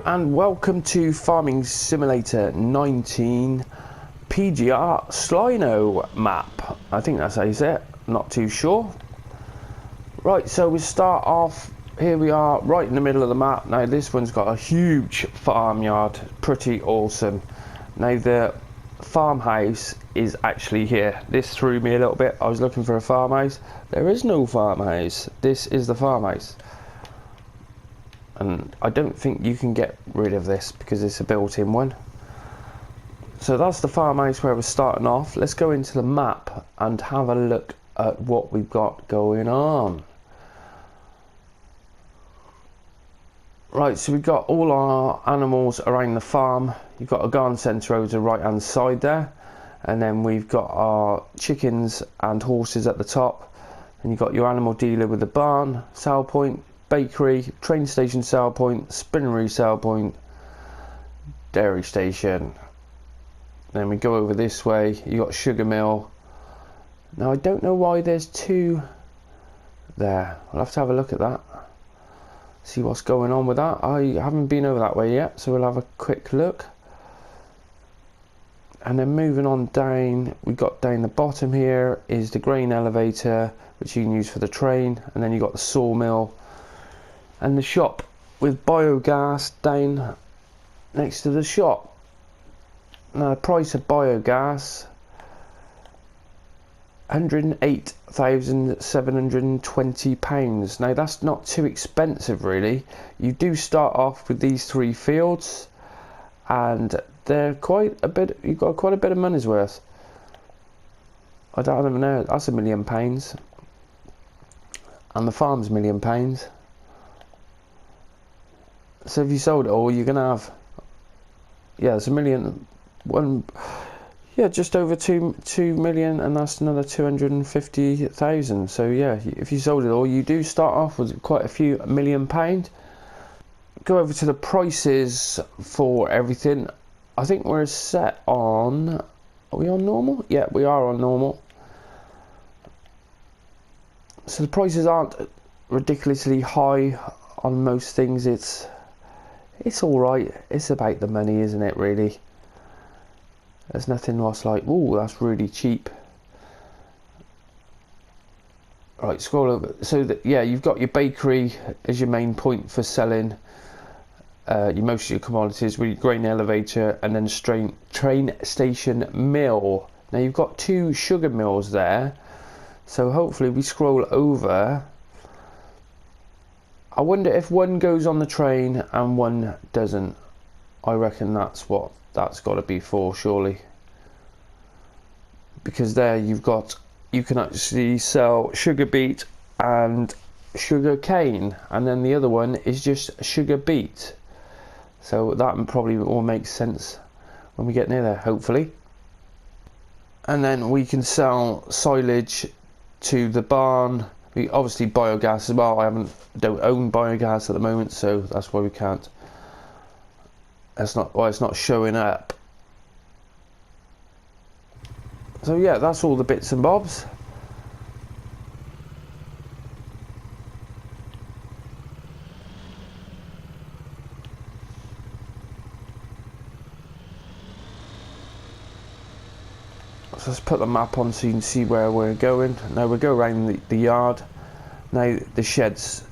and welcome to Farming Simulator 19 PGR Sliwno map. I think that's how you say it, not too sure. Right, so we start off, here we are right in the middle of the map. Now this one's got a huge farmyard, pretty awesome. Now the farmhouse is actually here. This threw me a little bit. I was looking for a farmhouse. There is no farmhouse. This is the farmhouse. And I don't think you can get rid of this because it's a built-in one. So that's the farmhouse where we're starting off. Let's go into the map and have a look at what we've got going on. Right, so we've got all our animals around the farm. You've got a garden centre over the right hand side there, and then we've got our chickens and horses at the top, and you've got your animal dealer with the barn, sale point, bakery, train station sale point, spinnery sale point, dairy station. Then we go over this way, you got sugar mill. Now I don't know why there's two there. I'll have to have a look at that, see what's going on with that. I haven't been over that way yet, so we'll have a quick look. And then moving on down, we got down the bottom here is the grain elevator, which you can use for the train, and then you got the sawmill and the shop with biogas down next to the shop. Now the price of biogas, £108,720. Now that's not too expensive really. You do start off with these 3 fields and they're quite a bit, you've got quite a bit of money's worth. I don't even know, that's £1 million, and the farm's £1 million. So if you sold it all, you're gonna have, yeah, it's just over 2 million, and that's another 250,000. So yeah, if you sold it all, you do start off with quite a few £1 million. Go over to the prices for everything. I think we're set on, are we on normal? Yeah, we are on normal. So the prices aren't ridiculously high on most things. It's alright, it's about the money, isn't it, really? There's nothing else like, ooh, that's really cheap. Right, scroll over. So that, yeah, you've got your bakery as your main point for selling most of your commodities, with your grain elevator, and then train station mill. Now you've got 2 sugar mills there, so hopefully we scroll over. I wonder if one goes on the train and one doesn't. I reckon that's what that's got to be for, surely. Because there you can actually sell sugar beet and sugar cane, and then the other one is just sugar beet. So that probably will make sense when we get near there, hopefully. And then we can sell silage to the barn. We obviously biogas as well. I don't own biogas at the moment, so that's why we can't. That's not why it's not showing up. So yeah, that's all the bits and bobs. So let's put the map on so you can see where we're going. Now we'll go around the yard. Now the sheds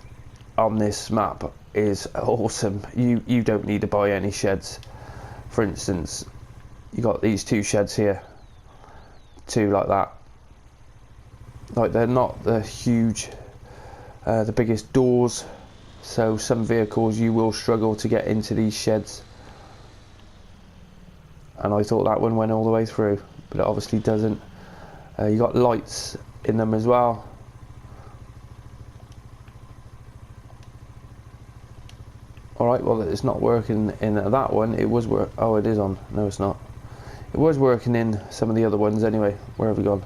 on this map is awesome. You don't need to buy any sheds. For instance, you got these 2 sheds here, 2 like that. Like, they're not the huge, the biggest doors, so some vehicles you will struggle to get into these sheds. And I thought that one went all the way through, but it obviously doesn't. You got lights in them as well. Alright, well it's not working in that one. It was oh, it is on. No, it's not. It was working in some of the other ones anyway. Where have we gone?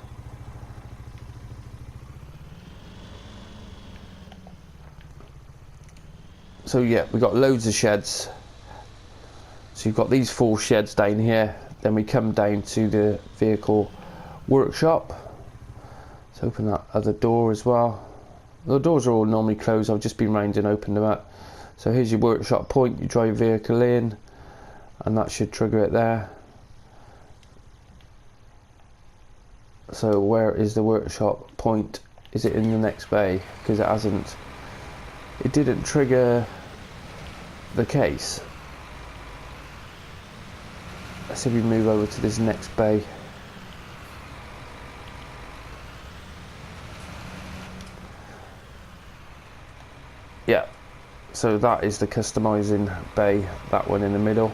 So yeah, we got loads of sheds. So you've got these 4 sheds down here. Then we come down to the vehicle workshop. Let's open that other door as well. The doors are all normally closed. I've just been round and opened them up. So here's your workshop point, you drive your vehicle in, and that should trigger it there. So where is the workshop point? Is it in the next bay? Because it didn't trigger the case. Let's see if we move over to this next bay. Yeah, so that is the customizing bay, that one in the middle.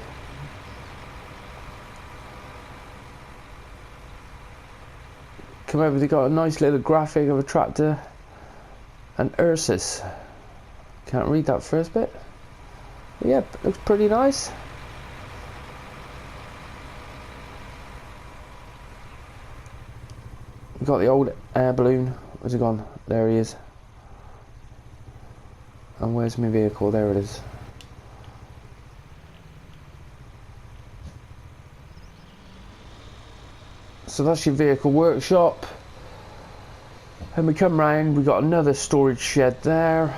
Come over, they got a nice little graphic of a tractor and Ursus. Can't read that first bit. But yep, looks pretty nice. We've got the old air balloon. Where's it gone? There he is. And where's my vehicle? There it is. So that's your vehicle workshop. And we come round, we got another storage shed there.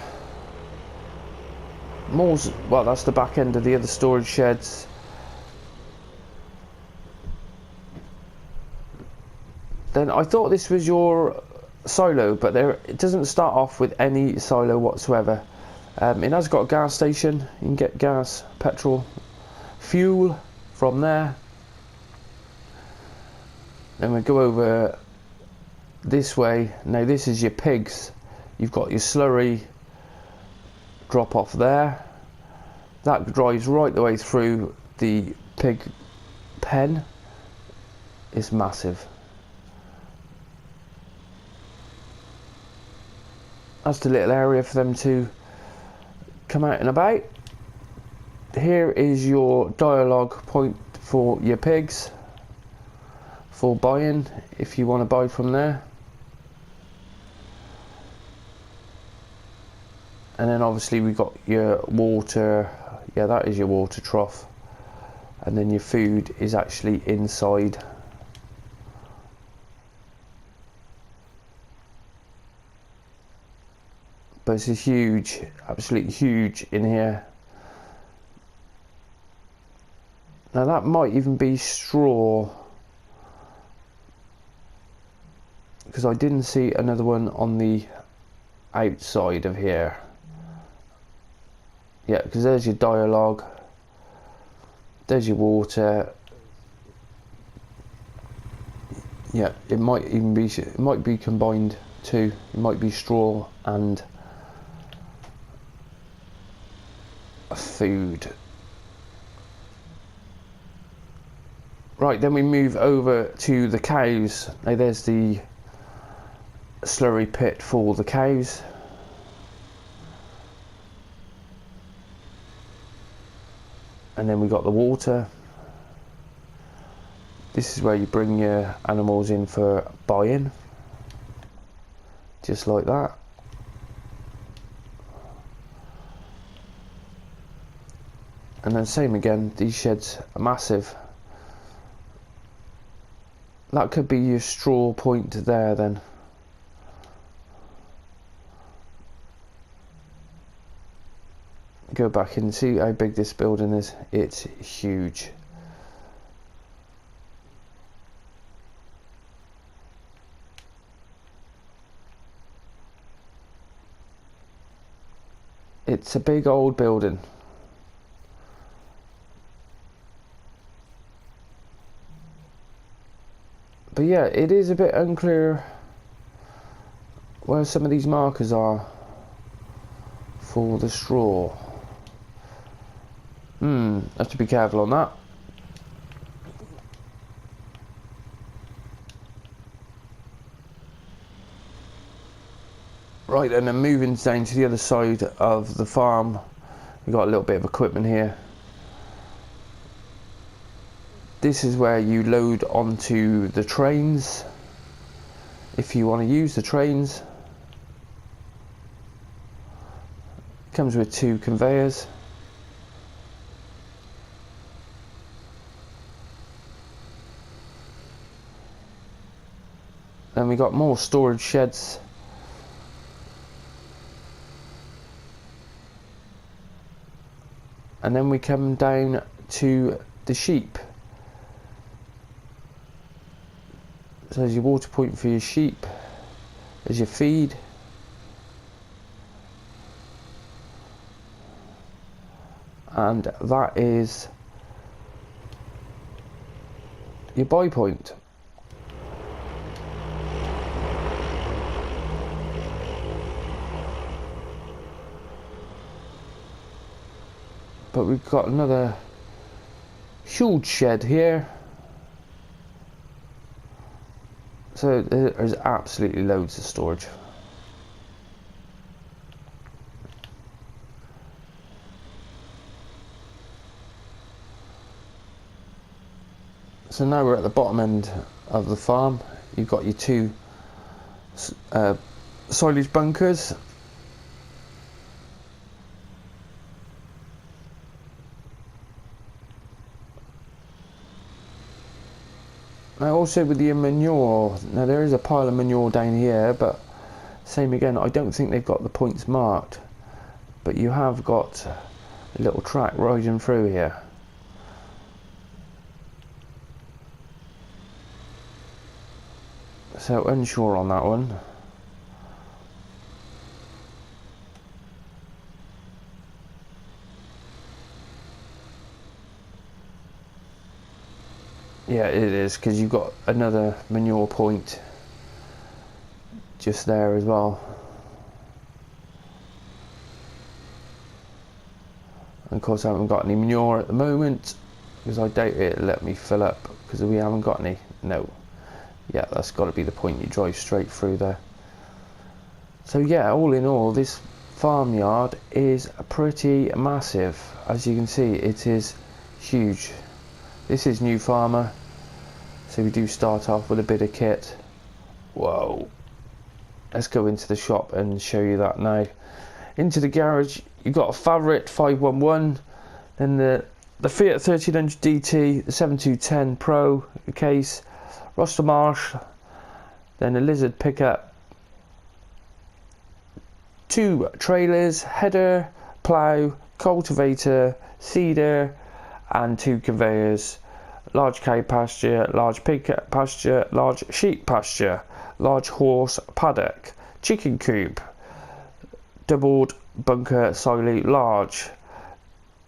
Well, that's the back end of the other storage sheds. Then I thought this was your silo, but it doesn't start off with any silo whatsoever. It has got a gas station. You can get gas, petrol, fuel from there. Then we go over this way. Now this is your pigs. You've got your slurry drop off there. That drives right the way through the pig pen. It's massive. That's the little area for them to come out and about. Here is your dialogue point for your pigs for buying, if you want to buy from there. And then obviously we got your water. Yeah, that is your water trough. And then your food is actually inside. But it's a huge, absolutely huge in here. Now that might even be straw, because I didn't see another one on the outside of here. Yeah, because there's your dialogue, there's your water. Yeah, it might even be, it might be combined too. It might be straw and food. Right, then we move over to the cows. Now there's the slurry pit for the cows. And then we got the water. This is where you bring your animals in for buy-in. Just like that. And then same again, these sheds are massive. That could be your straw point there then. Go back and see how big this building is. It's huge. It's a big old building. But yeah, it is a bit unclear where some of these markers are for the straw. Have to be careful on that. Right, and then moving down to the other side of the farm, we've got a little bit of equipment here. This is where you load onto the trains, if you want to use the trains. Comes with 2 conveyors. Then we got more storage sheds. and then we come down to the sheep. So there's your water point for your sheep, there's your feed, and that is your buy point. But we've got another huge shed here, so there's absolutely loads of storage. So now we're at the bottom end of the farm. You've got your two silage bunkers. Now also with your manure, now there is a pile of manure down here, but same again, I don't think they've got the points marked, but you have got a little track riding through here. So unsure on that one. Yeah, it is, because you've got another manure point just there as well. And of course I haven't got any manure at the moment, because I doubt it'll let me fill up, because we haven't got any. No. Yeah, that's got to be the point, you drive straight through there. So yeah, all in all, this farmyard is pretty massive. As you can see, it is huge. This is new farmer, so we do start off with a bit of kit. Whoa, let's go into the shop and show you that now. Into the garage, you've got a Favorite 511, then the Fiat 1300 DT, the 7210 Pro case, Roster Marsh, then a Lizard pickup, two trailers, header, plough, cultivator, seeder, and two conveyors, large cow pasture, large pig pasture, large sheep pasture, large horse paddock, chicken coop, doubled bunker silo large,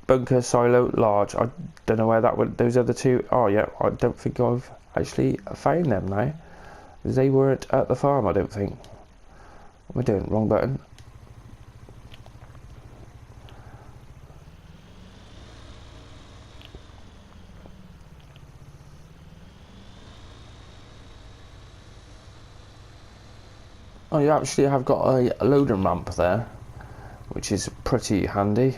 bunker silo large. I don't know where that would, those other two are yet. I don't think I've actually found them now. They weren't at the farm, I don't think. What am I doing? Wrong button. Oh, you actually have got a loading ramp there, which is pretty handy.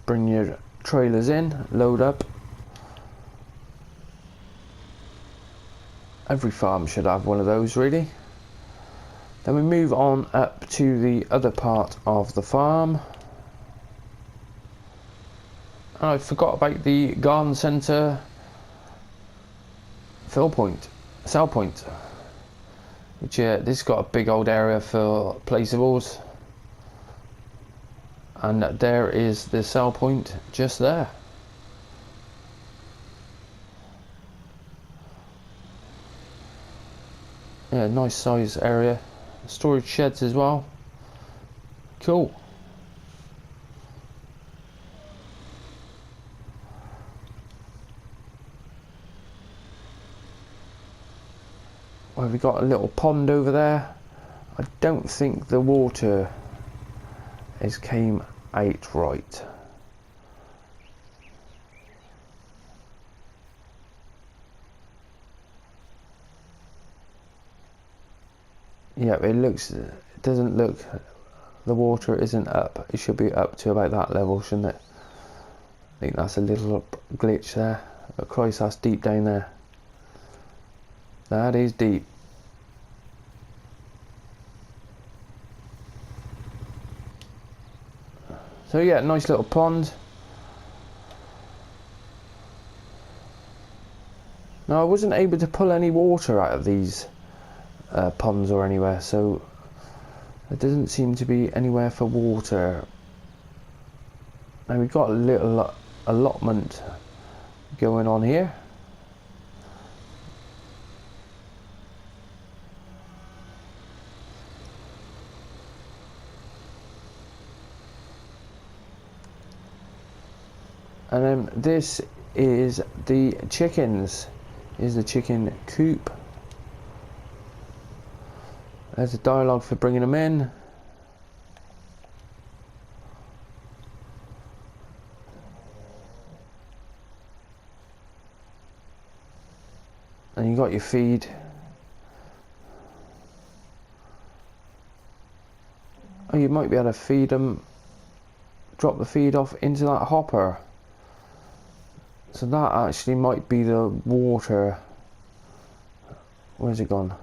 Bring your trailers in, load up. Every farm should have one of those, really. Then we move on up to the other part of the farm. And I forgot about the garden centre sell point, which this has got a big old area for placeables, and there is the sell point just there. Yeah, nice size area, storage sheds as well. Cool. Well, we've got a little pond over there. I don't think the water came out right. Yeah, it doesn't look, the water isn't up. It should be up to about that level, shouldn't it? I think that's a little glitch there. Oh Christ, that's deep down there. That is deep. So yeah, nice little pond. Now I wasn't able to pull any water out of these ponds or anywhere, so there doesn't seem to be anywhere for water. Now we've got a little allotment going on here. And then this is the chickens. Is the chicken coop. There's a dialogue for bringing them in. And you got your feed. Oh, you might be able to feed them, drop the feed off into that hopper. So that actually might be the water. Where's it gone?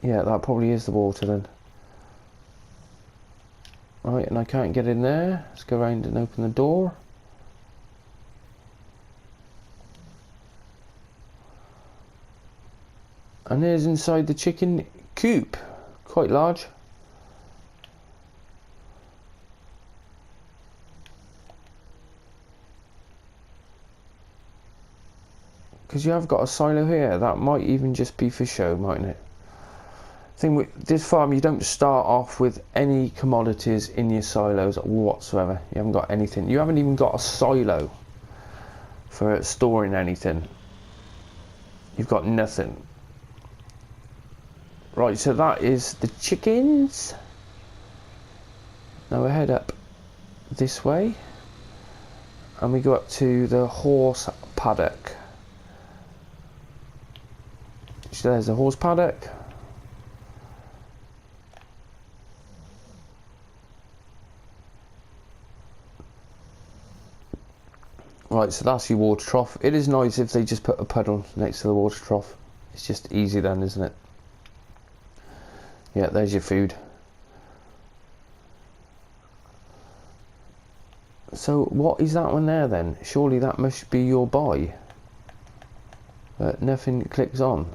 Yeah, that probably is the water then. Right, and I can't get in there. Let's go around and open the door. And there's inside the chicken coop. Quite large. Because you have got a silo here. That might even just be for show, mightn't it? Thing with this farm, you don't start off with any commodities in your silos whatsoever. You haven't got anything. You haven't even got a silo for storing anything. You've got nothing. Right, so that is the chickens. Now we head up this way and we go up to the horse paddock. So there's the horse paddock. Right, so that's your water trough. It is nice if they just put a puddle next to the water trough. It's just easy then, isn't it? Yeah, there's your food. So what is that one there then? Surely that must be your buy. But nothing clicks on.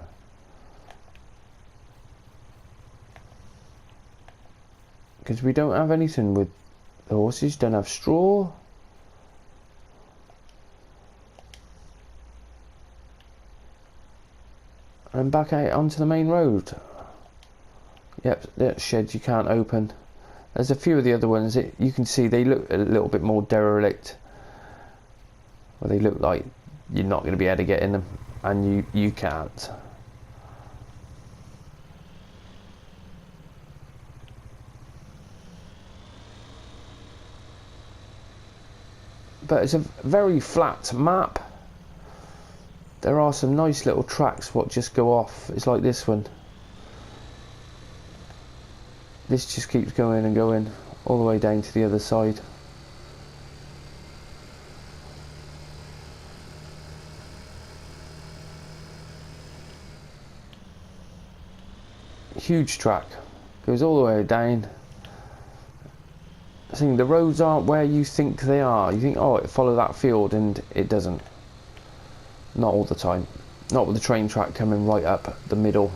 Because we don't have anything with the horses. Don't have straw. And back out onto the main road. Yep, that sheds you can't open. There's a few of the other ones that you can see they look a little bit more derelict. Well, they look like you're not going to be able to get in them, and you can't. But it's a very flat map. There are some nice little tracks what just go off. It's like this one. This just keeps going and going all the way down to the other side. Huge track. Goes all the way down. I think the roads aren't where you think they are. You think, oh, it follow that field, and it doesn't. Not all the time. Not with the train track coming right up the middle.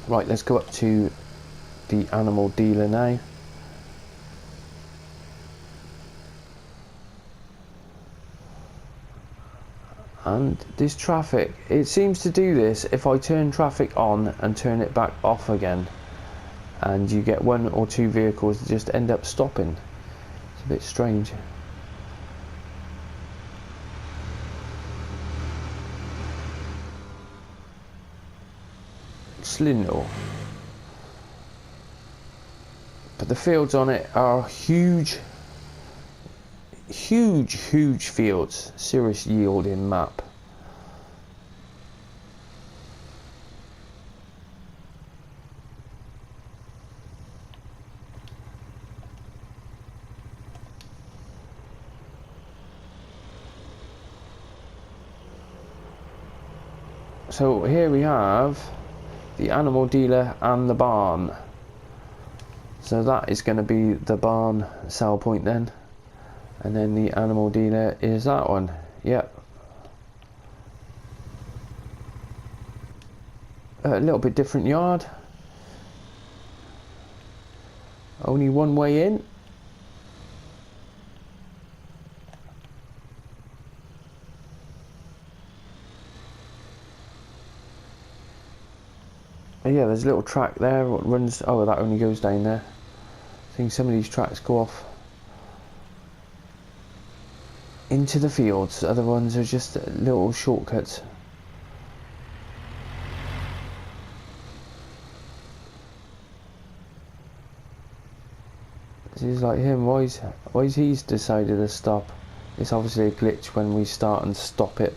Right, let's go up to the animal dealer now. And this traffic, it seems to do this if I turn traffic on and turn it back off again, and you get one or two vehicles that just end up stopping. It's a bit strange. Sliwno. But the fields on it are huge fields. Serious yielding map. So here we have the animal dealer and the barn. So that is going to be the barn sell point then, and then the animal dealer is that one. Yep. A little bit different yard. Only one way in. Yeah, there's a little track there what runs. Oh, that only goes down there. I think some of these tracks go off into the fields. Other ones are just little shortcuts. This is like him. Why's he's decided to stop? It's obviously a glitch when we start and stop it.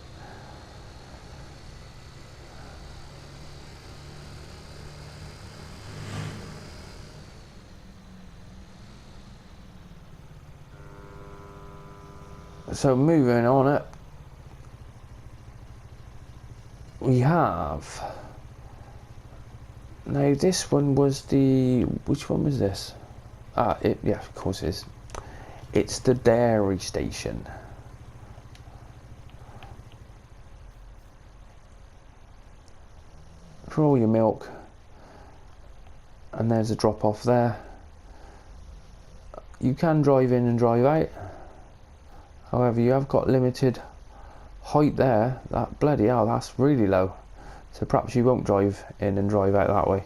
So moving on up, we have, now this one was the, which one was this? Yeah, of course it is. It's the dairy station. For all your milk. And there's a drop off there. You can drive in and drive out. However, you have got limited height there. That bloody hell, that's really low. So perhaps you won't drive in and drive out that way.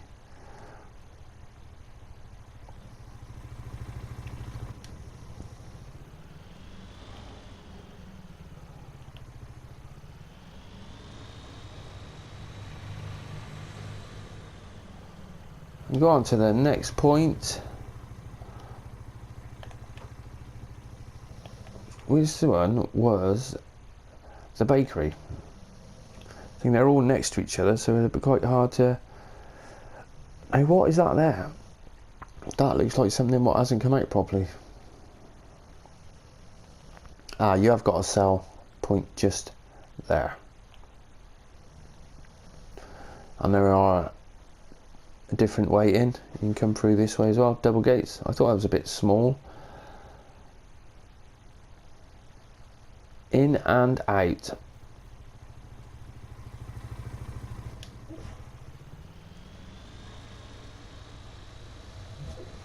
Go on to the next point. This one was the bakery. I think they're all next to each other, so it'd be quite hard to. Hey, what is that there? That looks like something what hasn't come out properly. Ah, you have got a sell point just there. And there are a different way in. You can come through this way as well. Double gates. I thought that was a bit small. In and out.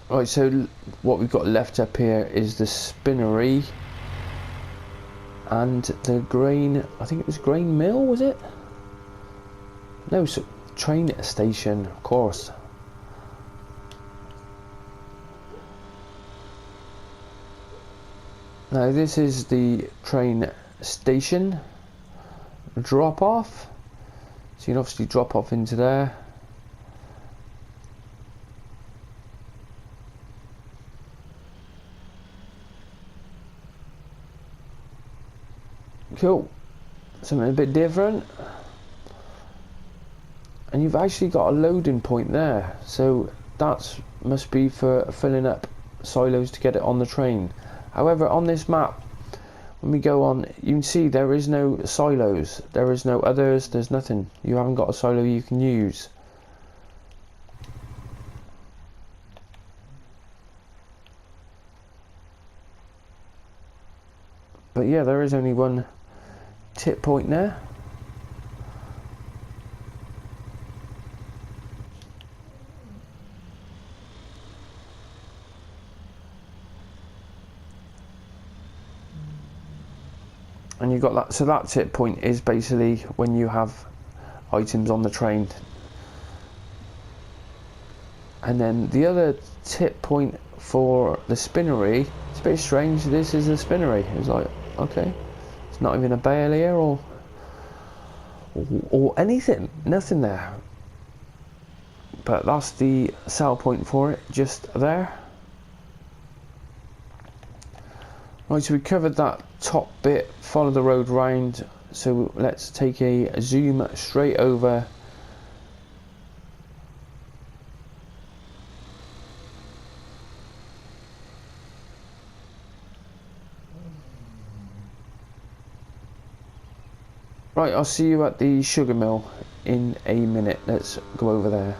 Right, so what we've got left up here is the spinnery and the grain, I think it was grain mill, was it? No, so train station, of course. Now this is the train station drop off. So you can obviously drop off into there. Cool. Something a bit different. And you've actually got a loading point there. So that must be for filling up silos to get it on the train. However, on this map, when we go on, you can see there is no silos. There is no others. There's nothing. You haven't got a silo you can use. But yeah, there is only one tip point there. And you've got that, so that tip point is basically when you have items on the train. And then the other tip point for the spinnery, it's a bit strange, this is the spinnery. It's like, okay, it's not even a bale here or anything, nothing there. But that's the sell point for it, just there. Right, so we covered that top bit, follow the road round, so let's take a zoom straight over. Right, I'll see you at the sugar mill in a minute. Let's go over there.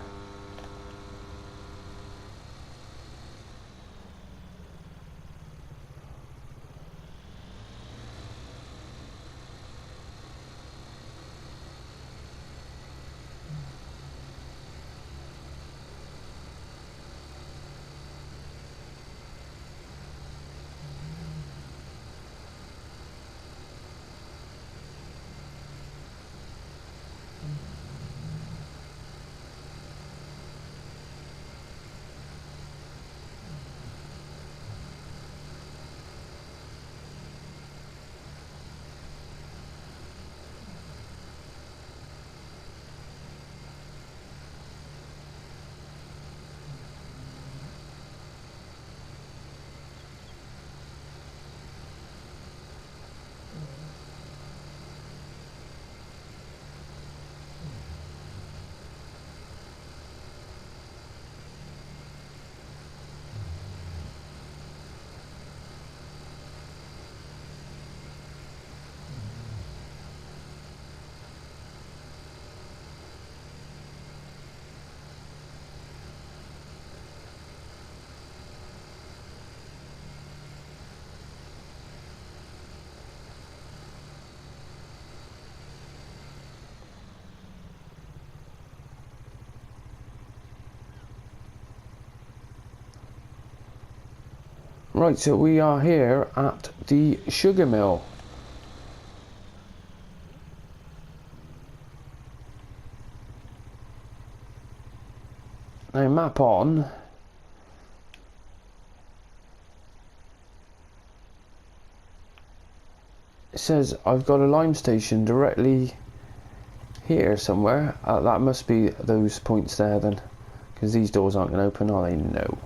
Right, so we are here at the sugar mill. Now map on. It says I've got a lime station directly here somewhere. That must be those points there then, because these doors aren't going to open, are they? No.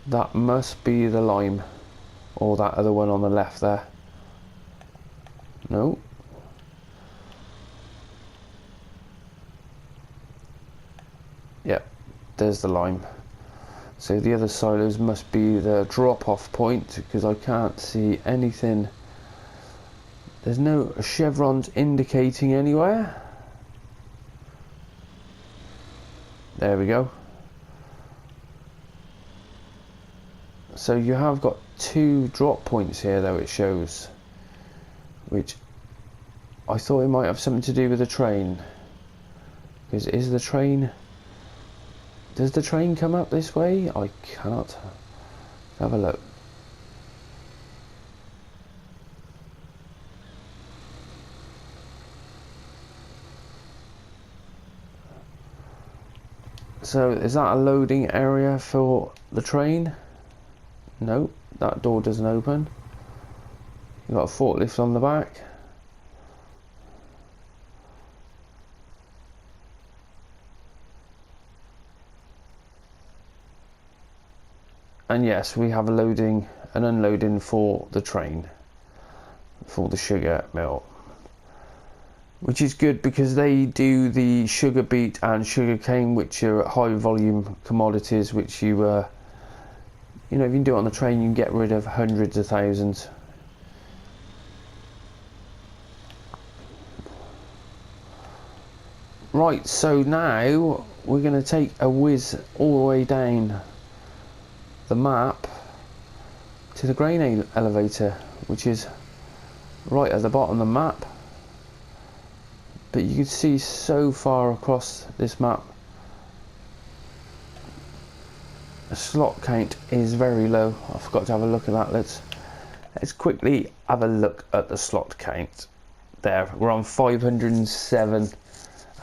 That must be the lime, or that other one on the left there. No. Yep, there's the lime. So the other silos must be the drop-off point, because I can't see anything. There's no chevrons indicating anywhere. There we go. So you have got 2 drop points here though, it shows, which I thought it might have something to do with the train, because does the train come up this way? I cannot have a look. So is that a loading area for the train? No, that door doesn't open. You've got a forklift on the back. And yes, we have a loading and unloading for the train, for the sugar mill. Which is good because they do the sugar beet and sugar cane, which are high volume commodities, which you know, if you can do it on the train, you can get rid of hundreds of thousands. Right, so now we're going to take a whiz all the way down the map to the grain elevator, which is right at the bottom of the map. But you can see so far across this map, the slot count is very low. I forgot to have a look at that. Let's quickly have a look at the slot count. There, we're on 507,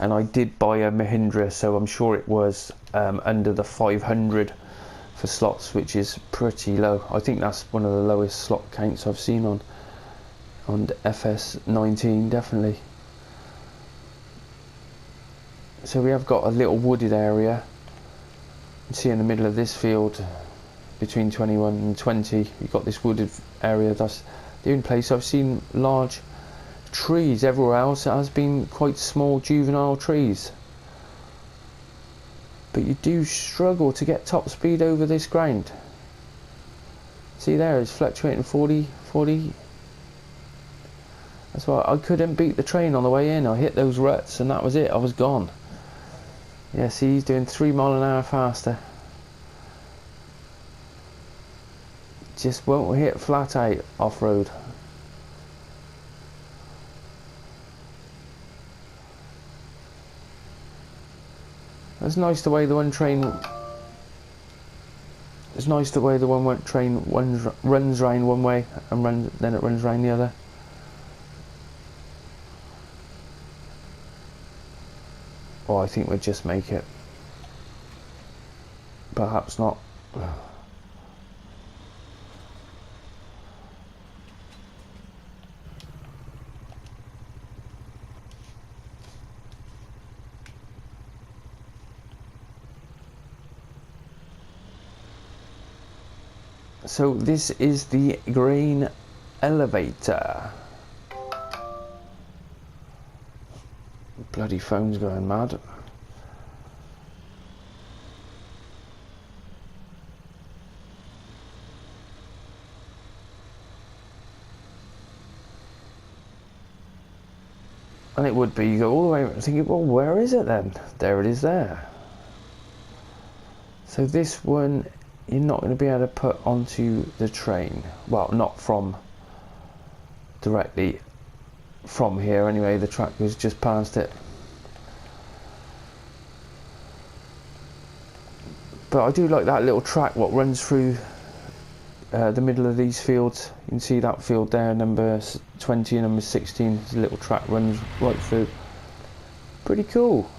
and I did buy a Mahindra, so I'm sure it was under the 500 for slots, which is pretty low. I think that's one of the lowest slot counts I've seen on fs19, definitely. So we have got a little wooded area. You can see in the middle of this field, between 21 and 20, you've got this wooded area. That's the only place I've seen large trees. Everywhere else it has been quite small juvenile trees. But you do struggle to get top speed over this ground. See there, it's fluctuating 40. That's why I couldn't beat the train on the way in. I hit those ruts and that was it, I was gone. Yeah, see, he's doing 3 miles an hour faster. Just won't hit flat out off-road. It's nice the way the one train. It's nice the way the train runs round one way and then it runs round the other. Oh, I think we'll just make it. Perhaps not. So this is the grain elevator. Bloody phone's going mad. And it would be, you go all the way thinking, well, where is it then? There it is there. So this one you're not going to be able to put onto the train. Well, not from directly from here anyway, the track goes just past it. But I do like that little track what runs through the middle of these fields. You can see that field there, number 20 and number 16. There's a little track runs right through. Pretty cool.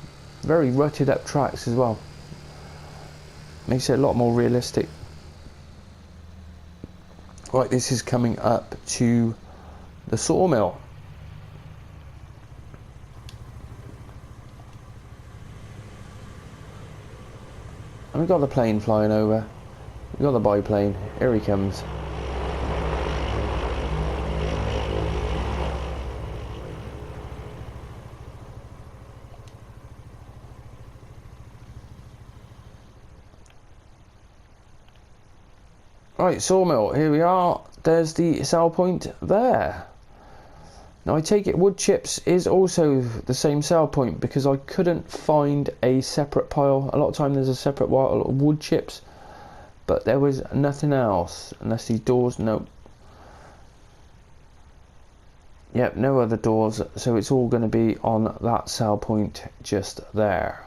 Very rutted up tracks as well. Makes it a lot more realistic. Right, this is coming up to the sawmill. And we've got the plane flying over. We've got the biplane. Here he comes. Right, sawmill, here we are. There's the sell point there. Now I take it wood chips is also the same sell point because I couldn't find a separate pile. A lot of time there's a separate pile of wood chips, but there was nothing else unless these doors. Nope. Yep, no other doors, so it's all going to be on that sell point just there.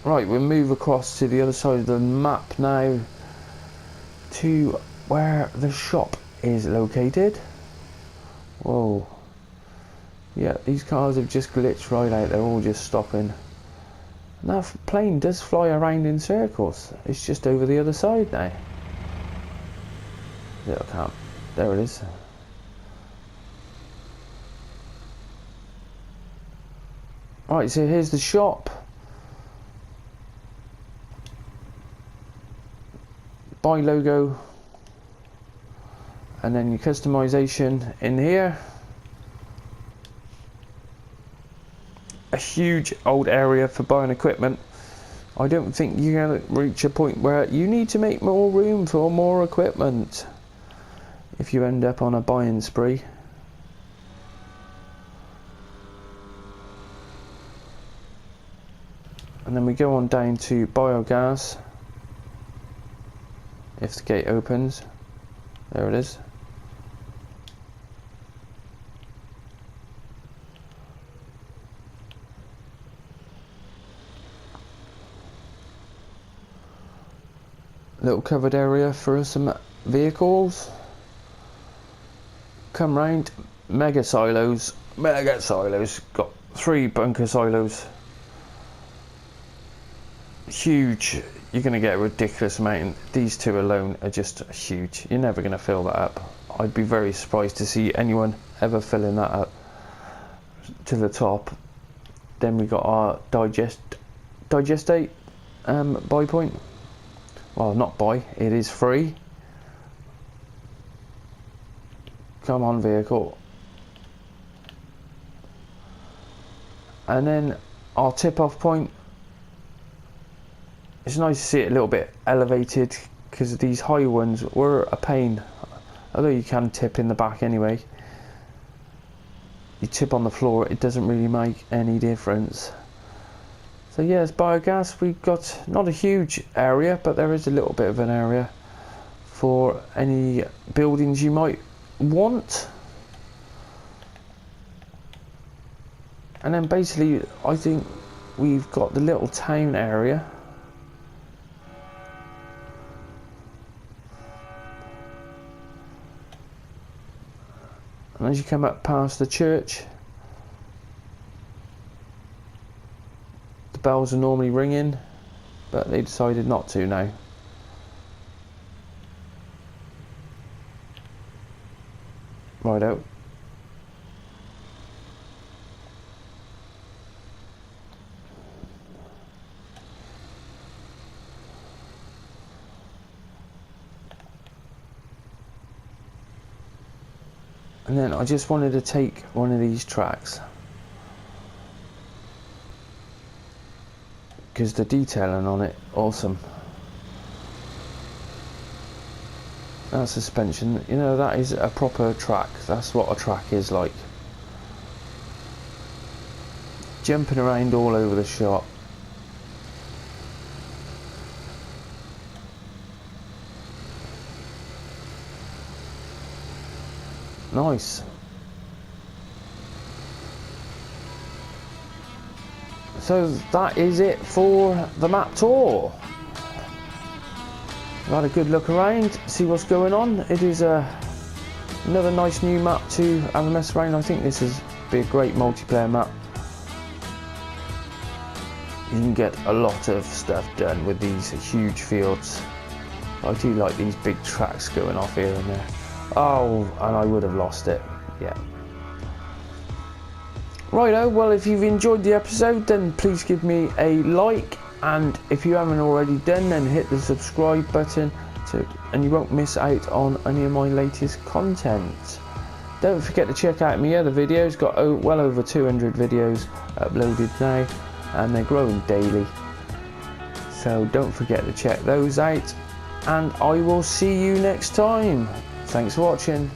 Right, we'll move across to the other side of the map now to where the shop is located. Whoa. Yeah, these cars have just glitched right out, they're all just stopping. And that plane does fly around in circles. It's just over the other side now. Yeah, I can't. There it is. Right, so here's the shop. Buy logo, and then your customization in here. A huge old area for buying equipment. I don't think you're going to reach a point where you need to make more room for more equipment if you end up on a buying spree. And then we go on down to biogas. If the gate opens, there it is. Little covered area for some vehicles. Come round, mega silos, got 3 bunker silos. Huge. You're going to get a ridiculous amount. These 2 alone are just huge. You're never going to fill that up. I'd be very surprised to see anyone ever filling that up to the top. Then we got our digestate buy point. Well, not buy, it is free. Come on, vehicle. And then our tip off point. It's nice to see it a little bit elevated because these high ones were a pain. Although you can tip in the back anyway. You tip on the floor, it doesn't really make any difference. So yes, biogas, we've got not a huge area, but there is a little bit of an area for any buildings you might want. And then basically, I think we've got the little town area. And as you come up past the church, the bells are normally ringing, but they decided not to now. Righto. And then I just wanted to take one of these tracks because the detailing on it, awesome. That suspension, you know, that is a proper track. That's what a track is like. jumping around all over the shop. Nice. So that is it for the map tour. I've had a good look around, see what's going on. It is another nice new map to have a mess around. I think this is be a great multiplayer map. You can get a lot of stuff done with these huge fields. I do like these big tracks going off here and there. Oh, and I would have lost it. Yeah. Righto, well, if you've enjoyed the episode, then please give me a like, and if you haven't already done, then hit the subscribe button and you won't miss out on any of my latest content. Don't forget to check out my other videos. Got well over 200 videos uploaded now, and they're growing daily, so don't forget to check those out, and I will see you next time. Thanks for watching.